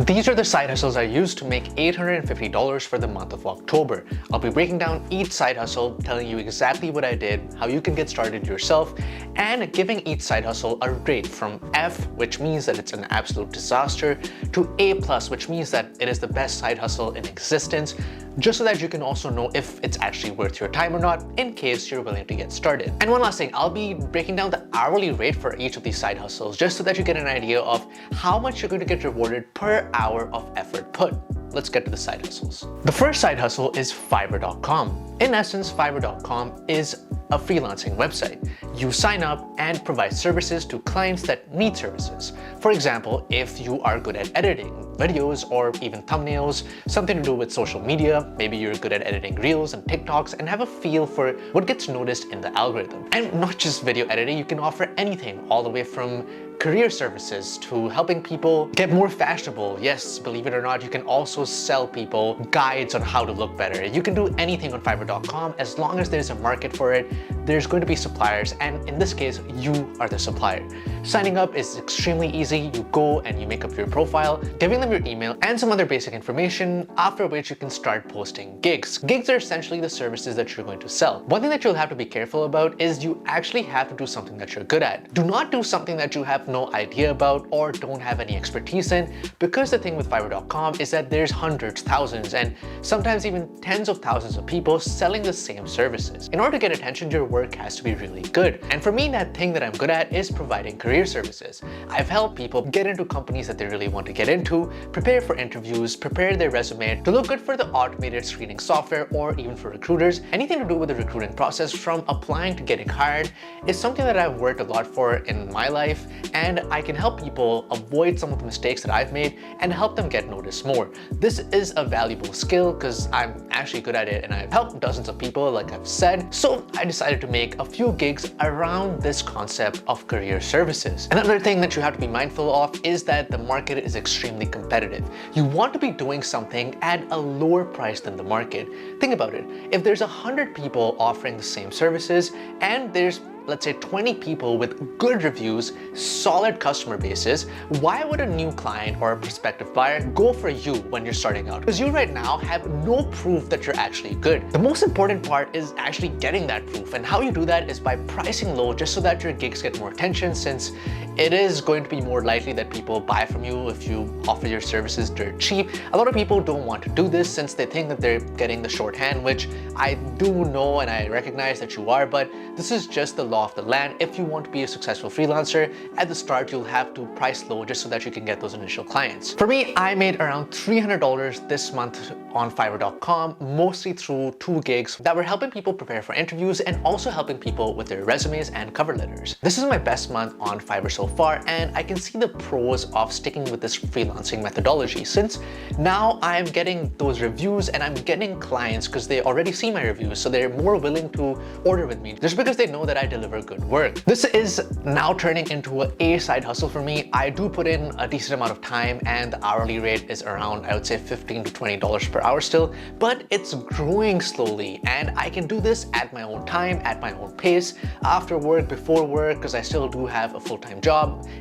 These are the side hustles I used to make $850 for the month of October. I'll be breaking down each side hustle, telling you exactly what I did, how you can get started yourself, and giving each side hustle a rate from F, which means that it's an absolute disaster, to A+, which means that it is the best side hustle in existence, just so that you can also know if it's actually worth your time or not in case you're willing to get started. And one last thing, I'll be breaking down the hourly rate for each of these side hustles just so that you get an idea of how much you're going to get rewarded per hour of effort put. Let's get to the side hustles. The first side hustle is Fiverr.com. In essence, Fiverr.com is a freelancing website. You sign up and provide services to clients that need services. For example, if you are good at editing videos or even thumbnails, something to do with social media, maybe you're good at editing reels and TikToks and have a feel for what gets noticed in the algorithm. And not just video editing, you can offer anything, all the way from career services to helping people get more fashionable. Yes, believe it or not, you can also sell people guides on how to look better. You can do anything on Fiverr.com as long as there's a market for it. There's going to be suppliers, and in this case, you are the supplier. Signing up is extremely easy. You go and you make up your profile, giving them your email and some other basic information, after which you can start posting gigs. Gigs are essentially the services that you're going to sell. One thing that you'll have to be careful about is you actually have to do something that you're good at. Do not do something that you have no idea about or don't have any expertise in, because the thing with Fiverr.com is that there's hundreds, thousands, and sometimes even tens of thousands of people selling the same services. In order to get attention, your work has to be really good. And for me, that thing that I'm good at is providing career services. I've helped people get into companies that they really want to get into, prepare for interviews, prepare their resume to look good for the automated screening software, or even for recruiters. Anything to do with the recruiting process from applying to getting hired is something that I've worked a lot for in my life, and I can help people avoid some of the mistakes that I've made and help them get noticed more. This is a valuable skill because I'm actually good at it and I've helped dozens of people, like I've said. So I decided to make a few gigs around this concept of career services. Another thing that you have to be mindful of is that the market is extremely competitive. You want to be doing something at a lower price than the market. Think about it. If there's 100 people offering the same services and there's, let's say, 20 people with good reviews, solid customer bases, why would a new client or a prospective buyer go for you when you're starting out? Because you right now have no proof that you're actually good. The most important part is actually getting that proof, and how you do that is by pricing low just so that your gigs get more attention, since it is going to be more likely that people buy from you if you offer your services dirt cheap. A lot of people don't want to do this since they think that they're getting the shorthand, which I do know and I recognize that you are, but this is just the law of the land. If you want to be a successful freelancer, at the start you'll have to price low just so that you can get those initial clients. For me, I made around $300 this month on Fiverr.com, mostly through 2 gigs that were helping people prepare for interviews and also helping people with their resumes and cover letters. This is my best month on Fiverr so far, and I can see the pros of sticking with this freelancing methodology, since now I'm getting those reviews and I'm getting clients because they already see my reviews, so they're more willing to order with me just because they know that I deliver good work. This is now turning into a side hustle for me. I do put in a decent amount of time and the hourly rate is around, I would say, $15 to $20 per hour still, but it's growing slowly and I can do this at my own time, at my own pace, after work, before work, because I still do have a full-time job.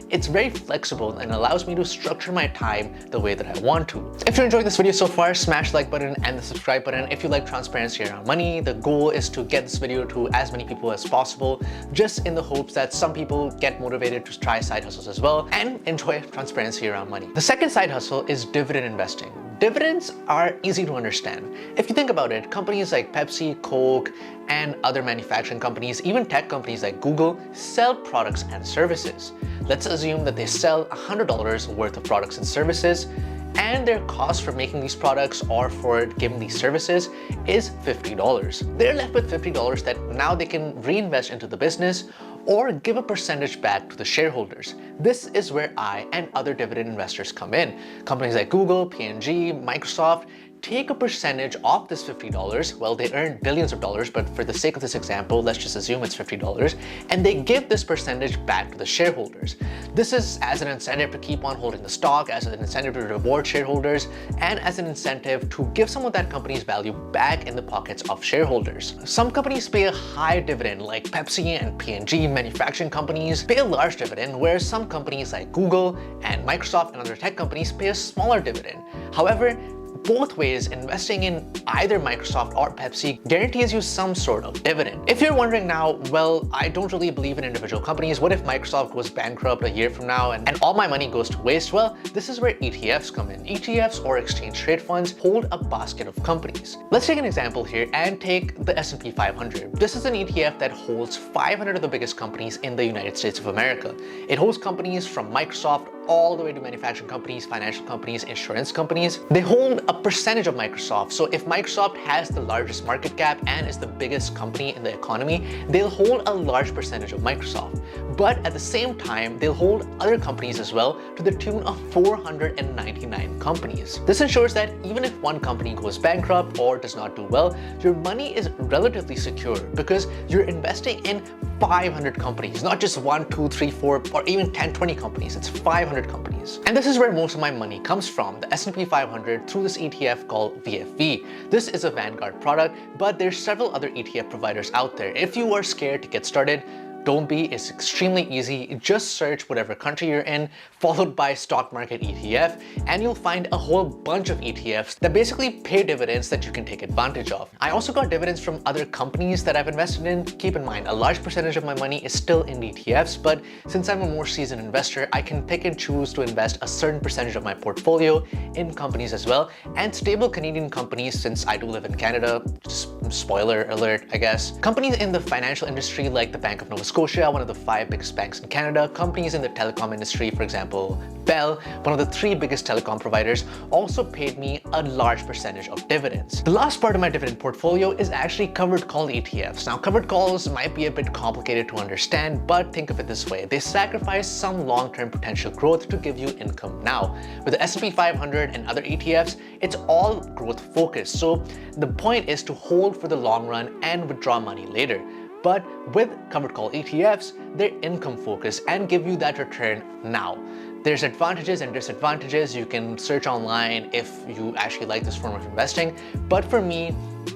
It's very flexible and allows me to structure my time the way that I want to. If you're enjoying this video so far, smash the like button and the subscribe button. If you like transparency around money, the goal is to get this video to as many people as possible, just in the hopes that some people get motivated to try side hustles as well and enjoy transparency around money. The second side hustle is dividend investing. Dividends are easy to understand. If you think about it, companies like Pepsi, Coke, and other manufacturing companies, even tech companies like Google, sell products and services. Let's assume that they sell $100 worth of products and services, and their cost for making these products or for giving these services is $50. They're left with $50 that now they can reinvest into the business or give a percentage back to the shareholders. This is where I and other dividend investors come in. Companies like Google, P&G, Microsoft take a percentage of this $50. Well, they earn billions of dollars, but for the sake of this example, let's just assume it's $50, and they give this percentage back to the shareholders. This is as an incentive to keep on holding the stock, as an incentive to reward shareholders, and as an incentive to give some of that company's value back in the pockets of shareholders. Some companies pay a high dividend, like Pepsi and P&G. Manufacturing companies pay a large dividend, whereas some companies like Google and Microsoft and other tech companies pay a smaller dividend. However, both ways, investing in either Microsoft or Pepsi guarantees you some sort of dividend. If you're wondering now, well, I don't really believe in individual companies. What if Microsoft goes bankrupt a year from now and all my money goes to waste? Well, this is where ETFs come in. ETFs, or exchange trade funds, hold a basket of companies. Let's take an example here and take the S&P 500. This is an ETF that holds 500 of the biggest companies in the United States of America. It holds companies from Microsoft all the way to manufacturing companies, financial companies, insurance companies. They hold a percentage of Microsoft. So if Microsoft has the largest market cap and is the biggest company in the economy, they'll hold a large percentage of Microsoft. But at the same time, they'll hold other companies as well to the tune of 499 companies. This ensures that even if one company goes bankrupt or does not do well, your money is relatively secure because you're investing in 500 companies, not just 1, 2, 3, 4, or even 10, 20 companies. It's 500 companies. And this is where most of my money comes from, the S&P 500 through this ETF called VFV. This is a Vanguard product, but there's several other ETF providers out there. If you are scared to get started, don't be. It's extremely easy. Just search whatever country you're in, followed by stock market ETF, and you'll find a whole bunch of ETFs that basically pay dividends that you can take advantage of. I also got dividends from other companies that I've invested in. Keep in mind, a large percentage of my money is still in ETFs, but since I'm a more seasoned investor, I can pick and choose to invest a certain percentage of my portfolio in companies as well, and stable Canadian companies, since I do live in Canada. Just spoiler alert, I guess. Companies in the financial industry like the Bank of Nova Scotia, one of the 5 biggest banks in Canada, companies in the telecom industry, for example, Bell, one of the 3 biggest telecom providers, also paid me a large percentage of dividends. The last part of my dividend portfolio is actually covered call ETFs. Now, covered calls might be a bit complicated to understand, but think of it this way. They sacrifice some long-term potential growth to give you income now. With the S&P 500 and other ETFs, it's all growth focused. So the point is to hold for the long run and withdraw money later. But with covered call ETFs, they're income focused and give you that return now. There's advantages and disadvantages. You can search online if you actually like this form of investing. But for me,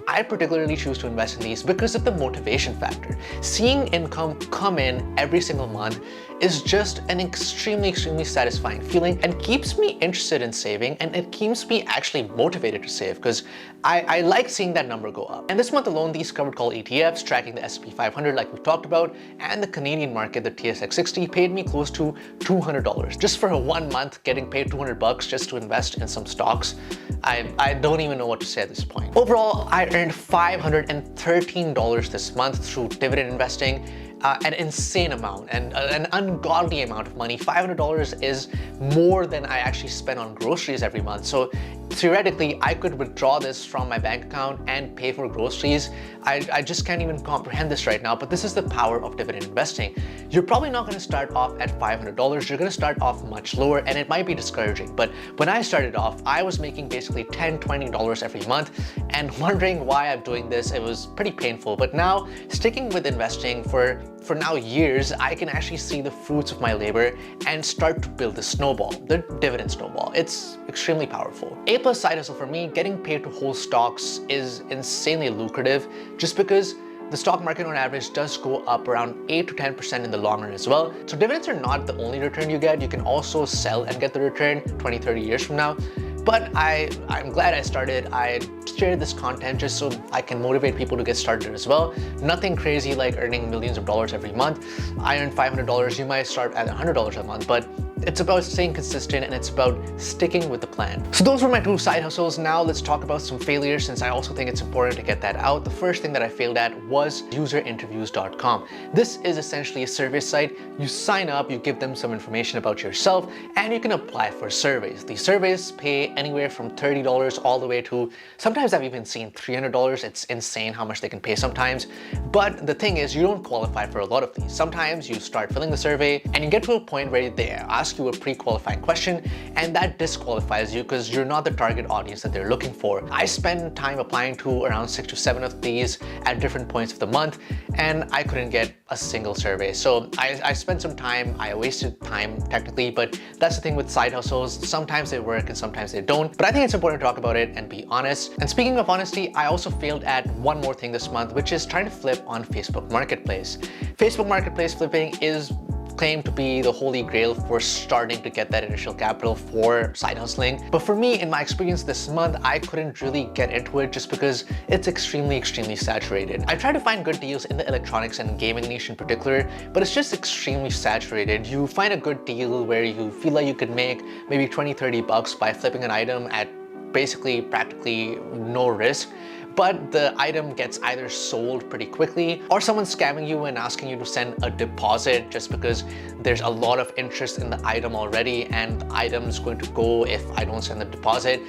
I particularly choose to invest in these because of the motivation factor. Seeing income come in every single month is just an extremely satisfying feeling and keeps me interested in saving, and it keeps me actually motivated to save because I like seeing that number go up. And this month alone, these covered call ETFs tracking the S&P 500 like we talked about, and the Canadian market, the TSX 60, paid me close to $200. Just for a 1 month, getting paid $200 just to invest in some stocks, I don't even know what to say at this point. Overall, I earned $513 this month through dividend investing. An insane amount and an ungodly amount of money. $500 is more than I actually spend on groceries every month. So theoretically, I could withdraw this from my bank account and pay for groceries. I just can't even comprehend this right now, but this is the power of dividend investing. You're probably not going to start off at $500. You're going to start off much lower, and it might be discouraging. But when I started off, I was making basically $10, $20 every month, and wondering why I'm doing this, it was pretty painful. But now, sticking with investing for now years, I can actually see the fruits of my labor and start to build the snowball, the dividend snowball. It's extremely powerful. A+ side hustle for me, getting paid to hold stocks is insanely lucrative just because the stock market on average does go up around 8 to 10% in the long run as well. So dividends are not the only return you get. You can also sell and get the return 20, 30 years from now. But I'm glad I started. I shared this content just so I can motivate people to get started as well. Nothing crazy like earning millions of dollars every month. I earn $500. You might start at $100 a month, but it's about staying consistent and it's about sticking with the plan. So those were my 2 side hustles. Now let's talk about some failures, since I also think it's important to get that out. The first thing that I failed at was userinterviews.com. This is essentially a survey site. You sign up, you give them some information about yourself, and you can apply for surveys. These surveys pay anywhere from $30 all the way to, sometimes I've even seen $300. It's insane how much they can pay sometimes. But the thing is, you don't qualify for a lot of these. Sometimes you start filling the survey and you get to a point where they ask ask you a pre-qualifying question, and that disqualifies you because you're not the target audience that they're looking for. I spend time applying to around 6 to 7 of these at different points of the month, and I couldn't get a single survey. So I spent some time, I wasted time technically, but that's the thing with side hustles. Sometimes they work and sometimes they don't. But I think it's important to talk about it and be honest. And speaking of honesty, I also failed at one more thing this month, which is trying to flip on Facebook Marketplace. Facebook Marketplace flipping is claimed to be the holy grail for starting to get that initial capital for side hustling. But for me, in my experience this month, I couldn't really get into it just because it's extremely saturated. I tried to find good deals in the electronics and gaming niche in particular, but it's just extremely saturated. You find a good deal where you feel like you could make maybe 20-30 bucks by flipping an item at basically practically no risk, but the item gets either sold pretty quickly or someone's scamming you and asking you to send a deposit just because there's a lot of interest in the item already and the item's going to go if I don't send the deposit.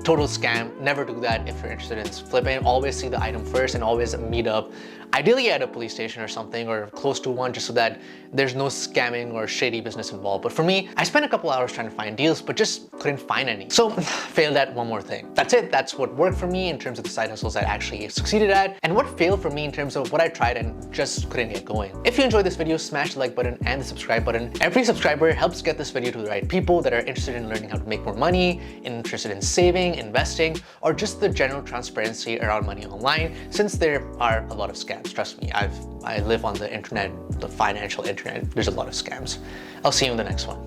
Total scam. Never do that if you're interested in flipping. Always see the item first and always meet up, ideally at a police station or something or close to one, just so that there's no scamming or shady business involved. But for me, I spent a couple hours trying to find deals, but just couldn't find any. So failed at one more thing. That's it. That's what worked for me in terms of the side hustles I actually succeeded at, and what failed for me in terms of what I tried and just couldn't get going. If you enjoyed this video, smash the like button and the subscribe button. Every subscriber helps get this video to the right people that are interested in learning how to make more money, interested in saving, investing, or just the general transparency around money online, since there are a lot of scams. Trust me, I live on the internet, the financial internet. There's a lot of scams. I'll see you in the next one.